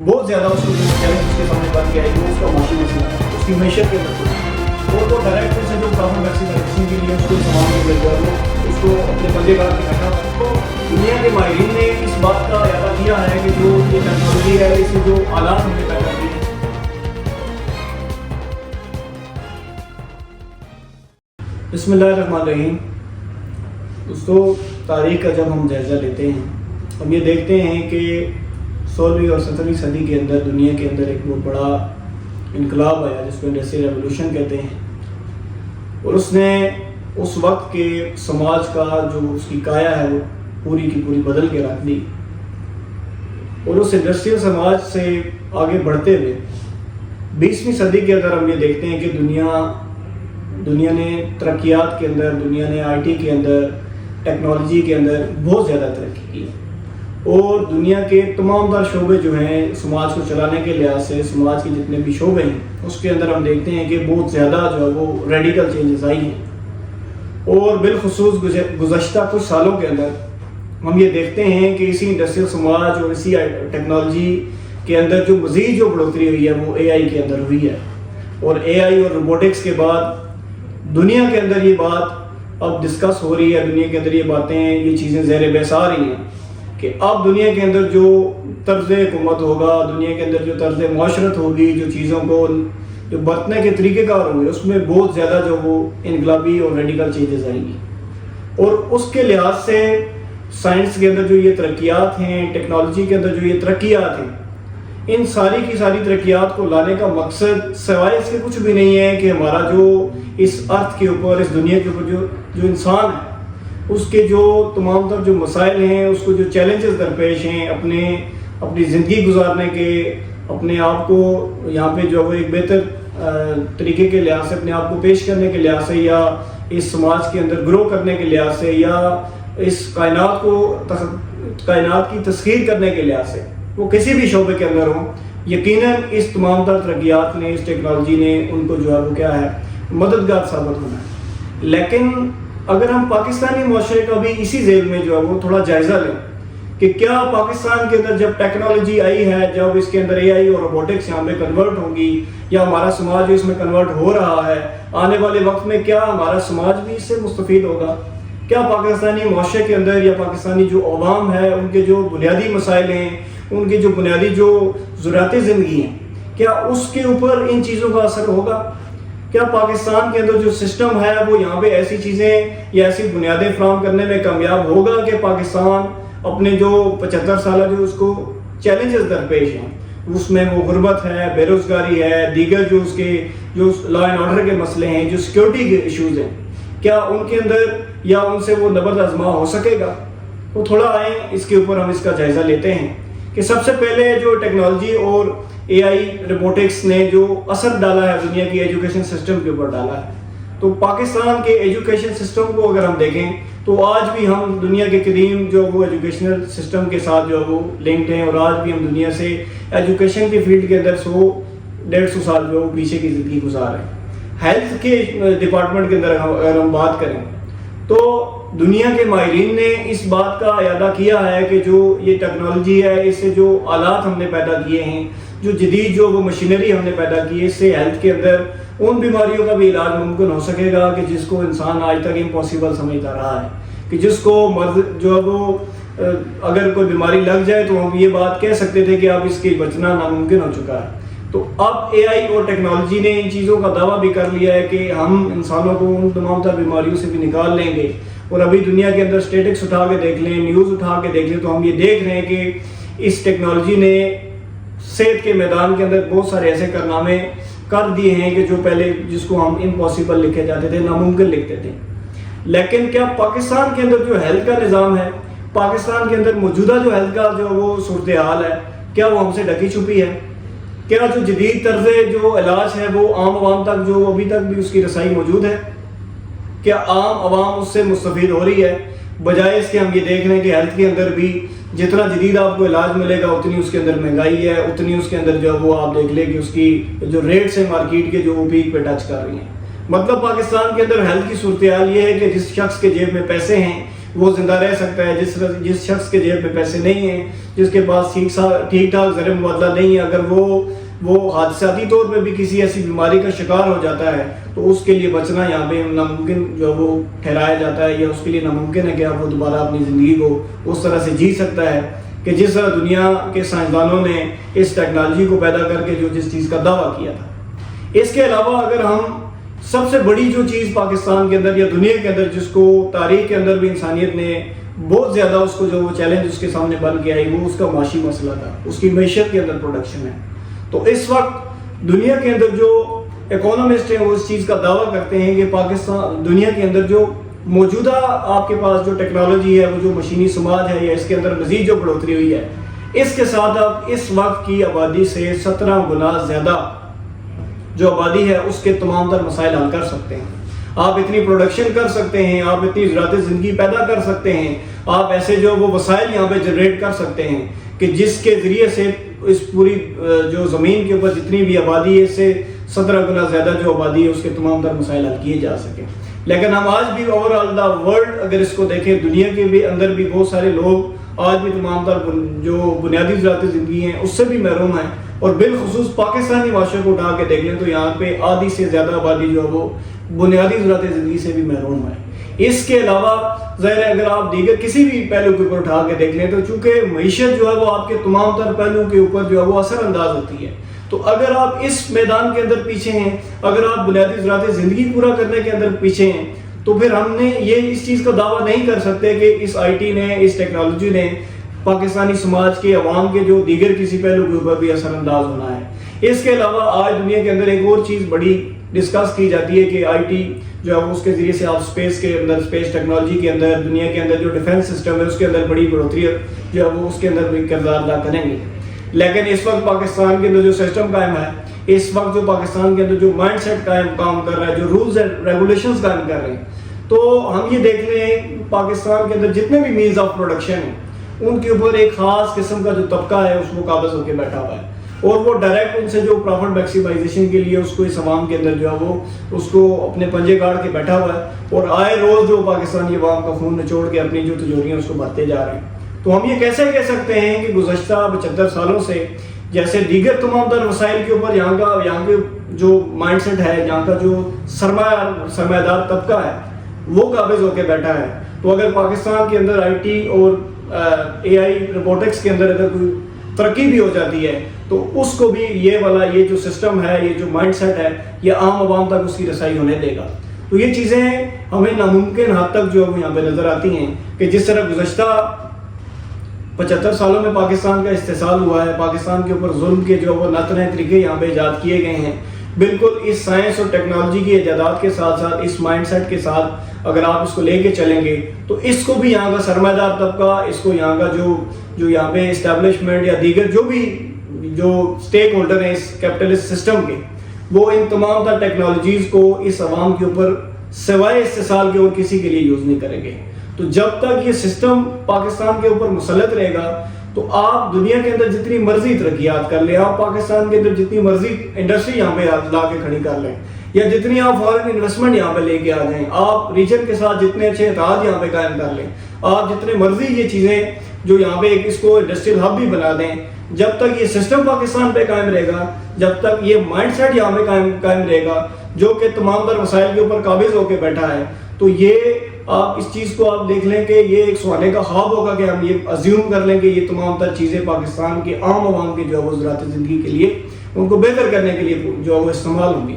بہت زیادہ اس کو چیلنج اس کے سامنے بن گیا ہے کہ اس کا معاشی مسئلہ ہے، اس کی معیشت کے اندر اور وہ ڈائریکٹ سے جو کاربن ڈائی آکسائڈ ریڈکشن کے لیے اس کو سامان کے لگ وہ اس کو اپنے بندے کار کے رکھا تو دنیا کے ماہرین نے اس بات کا اعادہ کیا ہے کہ جو یہ ٹیکنالوجی ہے اس سے جو آلات ہم نے پیدا کیے ہیں. بسم اللہ الرحمن الرحیم. دوستو، تاریخ کا جب ہم جائزہ لیتے ہیں ہم یہ دیکھتے ہیں کہ 16ویں اور 17ویں صدی کے اندر دنیا کے اندر ایک بہت بڑا انقلاب آیا جس کو انڈسٹریل ریولوشن کہتے ہیں، اور اس نے اس وقت کے سماج کا جو اس کی کایا ہے وہ پوری کی پوری بدل کے رکھ دی. اور اس انڈسٹریل سماج سے آگے بڑھتے ہوئے 20ویں صدی کے اندر ہم یہ دیکھتے ہیں کہ دنیا نے ترقیات کے اندر، دنیا نے آئی ٹی کے اندر، ٹیکنالوجی کے اندر بہت زیادہ ترقی کی، اور دنیا کے تمام تر شعبے جو ہیں سماج کو چلانے کے لحاظ سے، سماج کے جتنے بھی شعبے ہیں اس کے اندر ہم دیکھتے ہیں کہ بہت زیادہ جو ہے وہ ریڈیکل چینجز آئی ہیں. اور بالخصوص گزشتہ کچھ سالوں کے اندر ہم یہ دیکھتے ہیں کہ اسی انڈسٹریل سماج اور اسی ٹیکنالوجی کے اندر جو مزید جو بڑھوتری ہوئی ہے وہ اے آئی کے اندر ہوئی ہے. اور اے آئی اور روبوٹکس کے بعد دنیا کے اندر یہ بات اب ڈسکس ہو رہی ہے، دنیا کے اندر یہ باتیں، یہ چیزیں زیر بحث آ رہی ہیں کہ اب دنیا کے اندر جو طرز حکومت ہوگا، دنیا کے اندر جو طرز معاشرت ہوگی، جو چیزوں کو جو برتنے کے طریقہ کار ہوں گے اس میں بہت زیادہ جو وہ انقلابی اور ریڈیکل چینجز آئیں گی. اور اس کے لحاظ سے سائنس کے اندر جو یہ ترقیات ہیں، ٹیکنالوجی کے اندر جو یہ ترقیات ہیں، ان ساری کی ساری ترقیات کو لانے کا مقصد سوائے اس کے کچھ بھی نہیں ہے کہ ہمارا جو اس ارتھ کے اوپر، اس دنیا کے اوپر جو انسان ہے اس کے جو تمام تر جو مسائل ہیں، اس کو جو چیلنجز درپیش ہیں اپنی زندگی گزارنے کے، اپنے آپ کو یہاں پہ جو ہے ایک بہتر طریقے کے لحاظ سے اپنے آپ کو پیش کرنے کے لحاظ سے، یا اس سماج کے اندر گرو کرنے کے لحاظ سے، یا اس کائنات کی تسخیر کرنے کے لحاظ سے، وہ کسی بھی شعبے کے اندر ہوں، یقیناً اس تمام تر ترقیات نے، اس ٹیکنالوجی نے ان کو جو ہے وہ کیا ہے مددگار ثابت ہونا ہے. لیکن اگر ہم پاکستانی معاشرے کا بھی اسی ذیل میں جو ہے وہ تھوڑا جائزہ لیں کہ کیا پاکستان کے اندر جب ٹیکنالوجی آئی ہے، جب اس کے اندر اے آئی اور روبوٹکس یہاں پہ کنورٹ ہوگی، یا ہمارا سماج جو اس میں کنورٹ ہو رہا ہے، آنے والے وقت میں کیا ہمارا سماج بھی اس سے مستفید ہوگا؟ کیا پاکستانی معاشرے کے اندر یا پاکستانی جو عوام ہے ان کے جو بنیادی مسائل ہیں، ان کے جو بنیادی جو ضروریات زندگی ہیں، کیا اس کے اوپر ان چیزوں کا اثر ہوگا؟ کیا پاکستان کے اندر جو سسٹم ہے وہ یہاں پہ ایسی چیزیں یا ایسی بنیادیں فراہم کرنے میں کامیاب ہوگا کہ پاکستان اپنے جو 75 سالہ جو اس کو چیلنجز درپیش ہیں، اس میں وہ غربت ہے، بے روزگاری ہے، دیگر جو اس کے جو لا اینڈ آرڈر کے مسئلے ہیں، جو سیکیورٹی کے ایشوز ہیں، کیا ان کے اندر یا ان سے وہ نبرد آزما ہو سکے گا؟ تو تھوڑا آئیں اس کے اوپر ہم اس کا جائزہ لیتے ہیں کہ سب سے پہلے جو ٹیکنالوجی اور اے آئی روبوٹکس نے جو اثر ڈالا ہے دنیا کی ایجوکیشن سسٹم کے اوپر ڈالا ہے، تو پاکستان کے ایجوکیشن سسٹم کو اگر ہم دیکھیں تو آج بھی ہم دنیا کے قدیم جو وہ ایجوکیشنل سسٹم کے ساتھ جو وہ لنکڈ ہیں، اور آج بھی ہم دنیا سے ایجوکیشن کی فیلڈ کے اندر 100-150 سال جو پیچھے کی زندگی گزار رہے ہیں. ہیلتھ کے ڈپارٹمنٹ کے اندر اگر ہم بات کریں تو دنیا کے ماہرین نے اس بات کا اعادہ کیا ہے کہ جو یہ ٹیکنالوجی ہے، اس سے جو آلات ہم نے پیدا کیے ہیں، جو جدید جو وہ مشینری ہم نے پیدا کی ہے، اس سے ہیلتھ کے اندر ان بیماریوں کا بھی علاج ممکن ہو سکے گا کہ جس کو انسان آج تک امپاسبل سمجھتا رہا ہے، کہ جس کو مرض جو ہے وہ اگر کوئی بیماری لگ جائے تو ہم یہ بات کہہ سکتے تھے کہ اب اس کے بچنا ناممکن ہو چکا ہے. تو اب اے آئی اور ٹیکنالوجی نے ان چیزوں کا دعویٰ بھی کر لیا ہے کہ ہم انسانوں کو ان تمام تر بیماریوں سے بھی نکال لیں گے. اور ابھی دنیا کے اندر اسٹیٹکس اٹھا کے دیکھ لیں، نیوز اٹھا کے دیکھ لیں، تو ہم یہ دیکھ رہے ہیں کہ اس ٹیکنالوجی نے صحت کے میدان کے اندر بہت سارے ایسے کارنامے کر دیے ہیں کہ جو پہلے جس کو ہم امپاسبل لکھے جاتے تھے، ناممکن لکھتے تھے. لیکن کیا پاکستان کے اندر جو ہیلتھ کا نظام ہے، پاکستان کے اندر موجودہ جو ہیلتھ کا جو وہ صورتحال ہے، کیا وہ ہم سے ڈھکی چھپی ہے؟ کیا جو جدید طرز جو علاج ہے وہ عام عوام تک جو ابھی تک بھی اس کی رسائی موجود ہے؟ کیا عام عوام اس سے مستفید ہو رہی ہے؟ بجائے اس کے ہم یہ دیکھ رہے ہیں کہ ہیلتھ کے اندر بھی جتنا جدید آپ کو علاج ملے گا اتنی اس کے اندر مہنگائی ہے، اتنی اس کے اندر جو وہ آپ دیکھ لیں کہ اس کی جو ریٹس ہیں مارکیٹ کے جو وہ پیک پہ ٹچ کر رہی ہیں. مطلب پاکستان کے اندر ہیلتھ کی صورتحال یہ ہے کہ جس شخص کے جیب میں پیسے ہیں وہ زندہ رہ سکتا ہے. جس شخص کے جیب میں پیسے نہیں ہیں, جس کے پاس ٹھیک ٹھاک زر مبادلہ نہیں ہے, اگر وہ حادثاتی طور پہ بھی کسی ایسی بیماری کا شکار ہو جاتا ہے تو اس کے لیے بچنا یہاں پہ ناممکن جو وہ ٹھہرایا جاتا ہے, یا اس کے لیے ناممکن ہے کہ اب وہ دوبارہ اپنی زندگی کو اس طرح سے جی سکتا ہے کہ جس طرح دنیا کے سائنسدانوں نے اس ٹیکنالوجی کو پیدا کر کے جس چیز کا دعویٰ کیا تھا. اس کے علاوہ اگر ہم سب سے بڑی جو چیز پاکستان کے اندر یا دنیا کے اندر جس کو تاریخ کے اندر بھی انسانیت نے بہت زیادہ اس کو جو چیلنج اس کے سامنے بن کے آئی, وہ اس کا معاشی مسئلہ تھا, اس کی معیشت کے اندر پروڈکشن ہے. تو اس وقت دنیا کے اندر جو اکانومسٹ ہیں وہ اس چیز کا دعویٰ کرتے ہیں کہ پاکستان دنیا کے اندر جو موجودہ آپ کے پاس جو ٹیکنالوجی ہے, وہ جو مشینی سماج ہے, یا اس کے اندر مزید جو بڑھوتری ہوئی ہے, اس کے ساتھ آپ اس وقت کی آبادی سے 17 گنا زیادہ جو آبادی ہے اس کے تمام تر مسائل حل کر سکتے ہیں. آپ اتنی پروڈکشن کر سکتے ہیں, آپ اتنی زراعت زندگی پیدا کر سکتے ہیں, آپ ایسے جو وہ وسائل یہاں پہ جنریٹ کر سکتے ہیں کہ جس کے ذریعے سے اس پوری جو زمین کے اوپر جتنی بھی آبادی ہے اس سے 17 گنا زیادہ جو آبادی ہے اس کے تمام تر مسائل حل کیے جا سکیں. لیکن ہم آج بھی اوور آل دا ورلڈ اگر اس کو دیکھیں, دنیا کے بھی اندر بھی بہت سارے لوگ آج بھی تمام تر جو بنیادی زراعتی زندگی ہیں اس سے بھی محروم ہیں, اور بالخصوص پاکستانی معاشرے کو اٹھا کے دیکھ لیں تو یہاں پہ آدھی سے زیادہ آبادی جو ہے وہ بنیادی زراعتی زندگی سے بھی محروم ہے. اس کے علاوہ ظاہر ہے اگر آپ دیگر کسی بھی پہلو کے اوپر اٹھا کے دیکھ لیں تو چونکہ معیشت جو ہے وہ آپ کے تمام تر پہلو کے اوپر جو ہے وہ اثر انداز ہوتی ہے, تو اگر آپ اس میدان کے اندر پیچھے ہیں, اگر آپ بنیادی زراعتی زندگی پورا کرنے کے اندر پیچھے ہیں, تو پھر ہم نے یہ اس چیز کا دعویٰ نہیں کر سکتے کہ اس آئی ٹی نے, اس ٹیکنالوجی نے پاکستانی سماج کے عوام کے جو دیگر کسی پہلو کے اوپر بھی اثر انداز ہونا ہے. اس کے علاوہ آج دنیا کے اندر ایک اور چیز بڑی ڈسکس کی جاتی ہے کہ آئی ٹی جو ہے اس کے ذریعے سے آپ اسپیس کے اندر, اسپیس ٹیکنالوجی کے اندر, دنیا کے اندر جو ڈیفنس سسٹم ہے اس کے اندر بڑی بڑھوتری جو ہے وہ اس کے اندر بھی کردار ادا کریں گے. لیکن اس وقت پاکستان کے اندر جو سسٹم قائم ہے, اس وقت جو پاکستان کے اندر جو مائنڈ سیٹ کام کر رہا ہے, جو رولز اینڈ ریگولیشنز قائم کر رہے ہیں, تو ہم یہ دیکھ لیں پاکستان کے اندر جتنے بھی مینز آف پروڈکشن ہیں ان کے اوپر ایک خاص قسم کا جو طبقہ ہے اس کو قابض ہو کے بیٹھا ہوا ہے, اور وہ ڈائریکٹ ان سے جو پروفٹ میکسیمائزیشن کے لیے اس کو اس عوام کے اندر جو ہے وہ اس کو اپنے پنجے گاڑ کے بیٹھا ہوا ہے, اور آئے روز جو پاکستانی عوام کا خون نچوڑ کے اپنی جو تجوریاں اس کو بھرتے جا رہے ہیں. تو ہم یہ کیسے کہہ سکتے ہیں کہ گزشتہ 75 سالوں سے جیسے دیگر تمام تر وسائل کے اوپر یہاں کے جو مائنڈ سیٹ ہے, یہاں کا جو سرمایہ دار طبقہ ہے وہ قابض ہو کے بیٹھا ہے, تو اگر پاکستان کے اندر آئی ٹی اور اے آئی روبوٹکس کے اندر اگر کوئی ترقی بھی ہو جاتی ہے تو اس کو بھی یہ جو سسٹم ہے, یہ جو مائنڈ سیٹ ہے, یہ عام عوام تک اس کی رسائی ہونے دے گا. تو یہ چیزیں ہمیں ناممکن حد تک جو یہاں پہ نظر آتی ہیں کہ جس طرح گزشتہ 75 سالوں میں پاکستان کا استحصال ہوا ہے, پاکستان کے اوپر ظلم کے جو وہ ناتنے طریقے یہاں پہ ایجاد کیے گئے ہیں, بالکل اس سائنس اور ٹیکنالوجی کی ایجادات کے ساتھ ساتھ اس مائنڈ سیٹ کے ساتھ اگر آپ اس کو لے کے چلیں گے تو اس کو بھی یہاں کا سرمایہ دار طبقہ, اس کو یہاں کا جو یہاں پہ اسٹیبلشمنٹ یا دیگر جو اسٹیک ہولڈر ہیں اس کیپٹلسٹ سسٹم کے, وہ ان تمام تر ٹیکنالوجیز کو اس عوام کے اوپر سوائے استحصال کے اور کسی کے لیے یوز نہیں کریں گے. تو جب تک یہ سسٹم پاکستان کے اوپر مسلط رہے گا تو آپ دنیا کے اندر جتنی مرضی ترقیات کر لیں, آپ پاکستان کے اندر جتنی مرضی انڈسٹری یہاں پہ لا کے کھڑی کر لیں, یا جتنی آپ فارن انویسٹمنٹ یہاں پہ لے کے آ جائیں, آپ ریجن کے ساتھ جتنے اچھے اتحاد یہاں پہ قائم کر لیں, آپ جتنے مرضی یہ چیزیں جو یہاں پہ اس کو انڈسٹریل ہب بھی بنا دیں, جب تک یہ سسٹم پاکستان پہ قائم رہے گا, جب تک یہ مائنڈ سیٹ یہاں پہ قائم رہے گا جو کہ تمام تر وسائل کے اوپر قابض ہو کے بیٹھا ہے, تو یہ آپ اس چیز کو آپ دیکھ لیں کہ یہ ایک سونے کا خواب ہوگا کہ ہم یہ ازیوم کر لیں کہ یہ تمام تر چیزیں پاکستان کے عام عوام کی جو ہے وہ زراعتی زندگی کے لیے ان کو بہتر کرنے کے لیے جو ہے وہ استعمال ہوں گی.